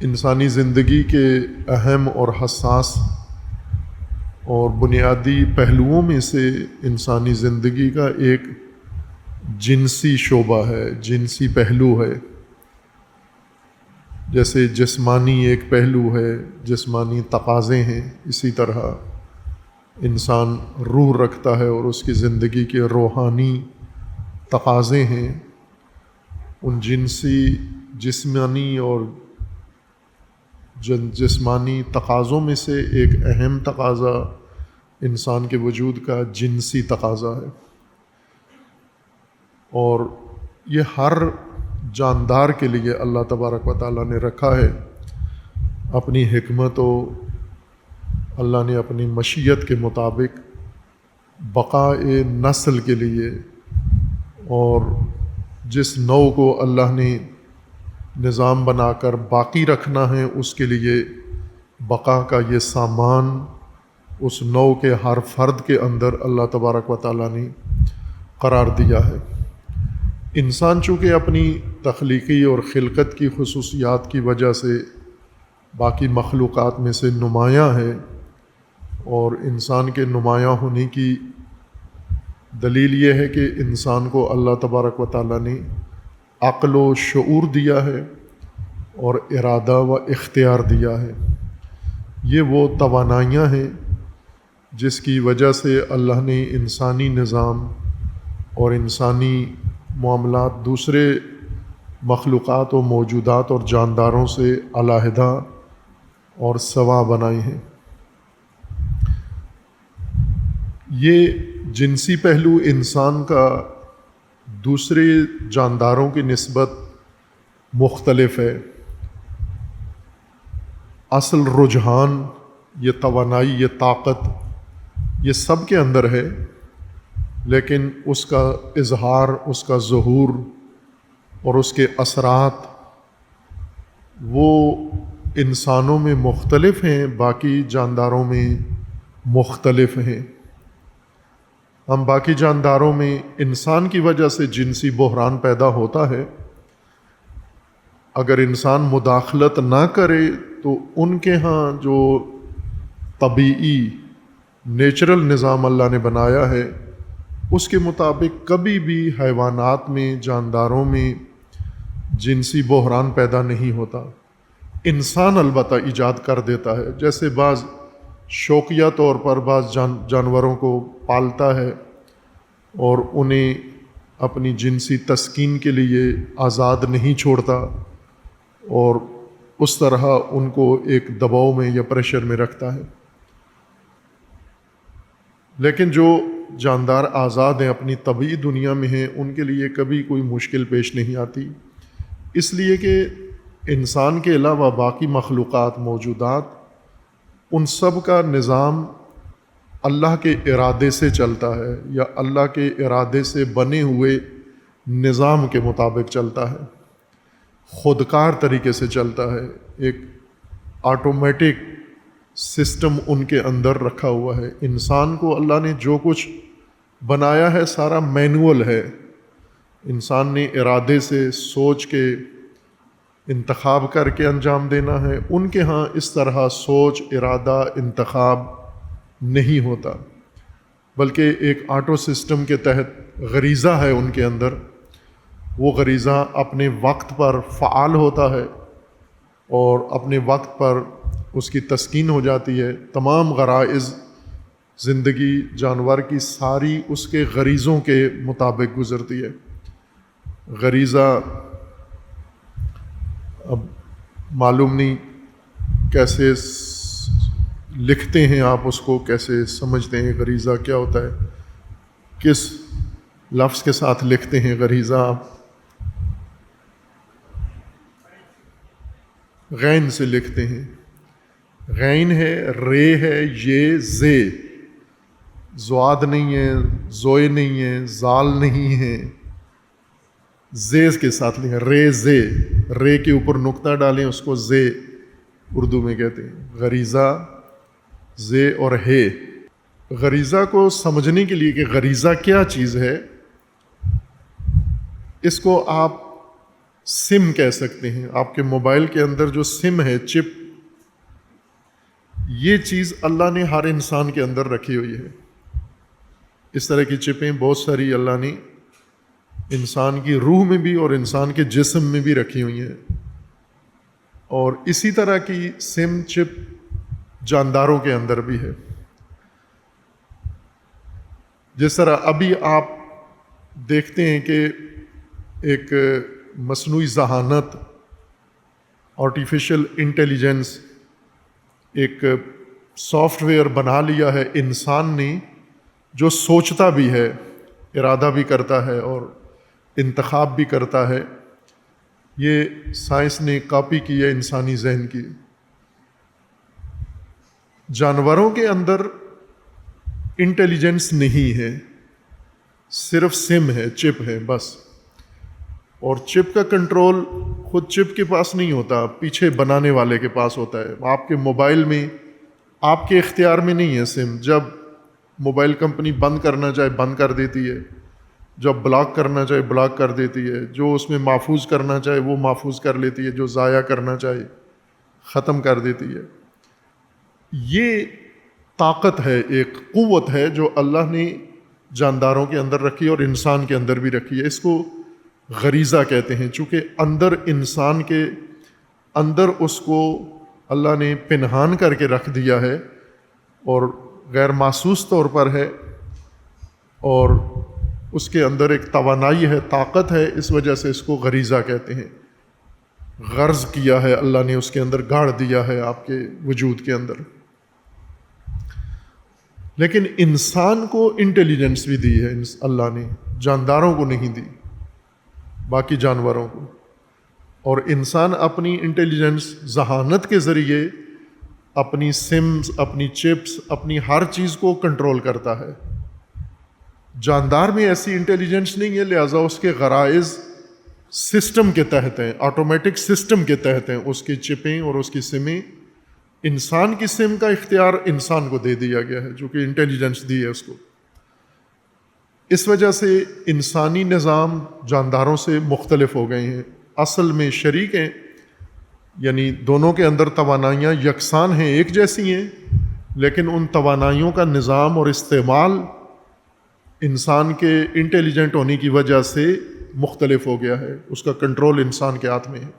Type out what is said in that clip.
انسانی زندگی کے اہم اور حساس اور بنیادی پہلوؤں میں سے انسانی زندگی کا ایک جنسی شعبہ ہے، جنسی پہلو ہے۔ جیسے جسمانی ایک پہلو ہے، جسمانی تقاضے ہیں، اسی طرح انسان روح رکھتا ہے اور اس کی زندگی کے روحانی تقاضے ہیں۔ ان جسمانی اور جسمانی تقاضوں میں سے ایک اہم تقاضا انسان کے وجود کا جنسی تقاضا ہے، اور یہ ہر جاندار کے لیے اللہ تبارک و تعالیٰ نے رکھا ہے۔ اپنی حکمت و اللہ نے اپنی مشیت کے مطابق بقائے نسل کے لیے، اور جس نوع کو اللہ نے نظام بنا کر باقی رکھنا ہے اس کے لیے بقا کا یہ سامان اس نوع کے ہر فرد کے اندر اللہ تبارک و تعالیٰ نے قرار دیا ہے۔ انسان چونکہ اپنی تخلیقی اور خلقت کی خصوصیات کی وجہ سے باقی مخلوقات میں سے نمایاں ہے، اور انسان کے نمایاں ہونے کی دلیل یہ ہے کہ انسان کو اللہ تبارک و تعالیٰ نے عقل و شعور دیا ہے اور ارادہ و اختیار دیا ہے۔ یہ وہ توانائیاں ہیں جس کی وجہ سے اللہ نے انسانی نظام اور انسانی معاملات دوسرے مخلوقات و موجودات اور جانداروں سے علیحدہ اور سوا بنائے ہیں۔ یہ جنسی پہلو انسان کا دوسرے جانداروں کی نسبت مختلف ہے۔ اصل رجحان، یہ توانائی، یہ طاقت، یہ سب کے اندر ہے، لیکن اس کا اظہار، اس کا ظہور اور اس کے اثرات وہ انسانوں میں مختلف ہیں، باقی جانداروں میں مختلف ہیں۔ ہم باقی جانداروں میں انسان کی وجہ سے جنسی بحران پیدا ہوتا ہے۔ اگر انسان مداخلت نہ کرے تو ان کے ہاں جو طبیعی نیچرل نظام اللہ نے بنایا ہے اس کے مطابق کبھی بھی حیوانات میں، جانداروں میں جنسی بحران پیدا نہیں ہوتا۔ انسان البتہ ایجاد کر دیتا ہے، جیسے بعض شوقیہ طور پر بعض جانوروں کو پالتا ہے اور انہیں اپنی جنسی تسکین کے لیے آزاد نہیں چھوڑتا، اور اس طرح ان کو ایک دباؤ میں یا پریشر میں رکھتا ہے۔ لیکن جو جاندار آزاد ہیں، اپنی طبعی دنیا میں ہیں، ان کے لیے کبھی کوئی مشکل پیش نہیں آتی، اس لیے کہ انسان کے علاوہ باقی مخلوقات، موجودات، ان سب کا نظام اللہ کے ارادے سے چلتا ہے، یا اللہ کے ارادے سے بنے ہوئے نظام کے مطابق چلتا ہے، خودکار طریقے سے چلتا ہے۔ ایک آٹومیٹک سسٹم ان کے اندر رکھا ہوا ہے۔ انسان کو اللہ نے جو کچھ بنایا ہے سارا مینول ہے، انسان نے ارادے سے سوچ کے انتخاب کر کے انجام دینا ہے۔ ان کے ہاں اس طرح سوچ، ارادہ، انتخاب نہیں ہوتا، بلکہ ایک آٹو سسٹم کے تحت غریزہ ہے ان کے اندر۔ وہ غریزہ اپنے وقت پر فعال ہوتا ہے اور اپنے وقت پر اس کی تسکین ہو جاتی ہے۔ تمام غرائز زندگی جانور کی ساری اس کے غریزوں کے مطابق گزرتی ہے۔ غریزہ اب معلوم نہیں کیسے لکھتے ہیں آپ، اس کو کیسے سمجھتے ہیں، غریزہ کیا ہوتا ہے، کس لفظ کے ساتھ لکھتے ہیں غریزہ آپ؟ غین سے لکھتے ہیں۔ غین ہے، رے ہے، یہ زے، زواد نہیں ہے، زوئے نہیں ہے، زال نہیں ہے، زے کے ساتھ لکھیں، رے زے، رے کے اوپر نقطہ ڈالیں، اس کو زے اردو میں کہتے ہیں۔ غریزہ، زے اور ہے۔ غریزہ کو سمجھنے کے لیے کہ غریزہ کیا چیز ہے، اس کو آپ سم کہہ سکتے ہیں، آپ کے موبائل کے اندر جو سم ہے، چپ، یہ چیز اللہ نے ہر انسان کے اندر رکھی ہوئی ہے۔ اس طرح کی چپیں بہت ساری اللہ نے انسان کی روح میں بھی اور انسان کے جسم میں بھی رکھی ہوئی ہیں، اور اسی طرح کی سم چپ جانداروں کے اندر بھی ہے۔ جس طرح ابھی آپ دیکھتے ہیں کہ ایک مصنوعی ذہانت، آرٹیفیشل انٹیلیجنس، ایک سافٹ ویئر بنا لیا ہے انسان نے، جو سوچتا بھی ہے، ارادہ بھی کرتا ہے اور انتخاب بھی کرتا ہے۔ یہ سائنس نے کاپی کی ہے انسانی ذہن کی۔ جانوروں کے اندر انٹیلیجنس نہیں ہے، صرف سم ہے، چپ ہے بس، اور چپ کا کنٹرول خود چپ کے پاس نہیں ہوتا، پیچھے بنانے والے کے پاس ہوتا ہے۔ آپ کے موبائل میں آپ کے اختیار میں نہیں ہے سم، جب موبائل کمپنی بند کرنا چاہے بند کر دیتی ہے، جب بلاک کرنا چاہے بلاک کر دیتی ہے، جو اس میں محفوظ کرنا چاہے وہ محفوظ کر لیتی ہے، جو ضائع کرنا چاہے ختم کر دیتی ہے۔ یہ طاقت ہے، ایک قوت ہے جو اللہ نے جانداروں کے اندر رکھی اور انسان کے اندر بھی رکھی ہے۔ اس کو غریزہ کہتے ہیں، چونکہ اندر انسان کے اندر اس کو اللہ نے پنہان کر کے رکھ دیا ہے اور غیر محسوس طور پر ہے، اور اس کے اندر ایک توانائی ہے، طاقت ہے، اس وجہ سے اس کو غریزہ کہتے ہیں۔ غرض کیا ہے اللہ نے، اس کے اندر گاڑ دیا ہے آپ کے وجود کے اندر۔ لیکن انسان کو انٹیلیجنس بھی دی ہے اللہ نے، جانداروں کو نہیں دی، باقی جانوروں کو۔ اور انسان اپنی انٹیلیجنس، ذہانت کے ذریعے اپنی سمز، اپنی چپس، اپنی ہر چیز کو کنٹرول کرتا ہے۔ جاندار میں ایسی انٹیلیجنس نہیں ہے، لہٰذا اس کے غرائز سسٹم کے تحت ہیں، آٹومیٹک سسٹم کے تحت ہیں، اس کی چپیں اور اس کی سمیں۔ انسان کی سم کا اختیار انسان کو دے دیا گیا ہے، جو کہ انٹیلیجنس دی ہے اس کو۔ اس وجہ سے انسانی نظام جانداروں سے مختلف ہو گئے ہیں، اصل میں شریک ہیں، یعنی دونوں کے اندر توانائیاں یکساں ہیں، ایک جیسی ہیں، لیکن ان توانائیوں کا نظام اور استعمال انسان کے انٹیلیجنٹ ہونے کی وجہ سے مختلف ہو گیا ہے، اس کا کنٹرول انسان کے ہاتھ میں ہے۔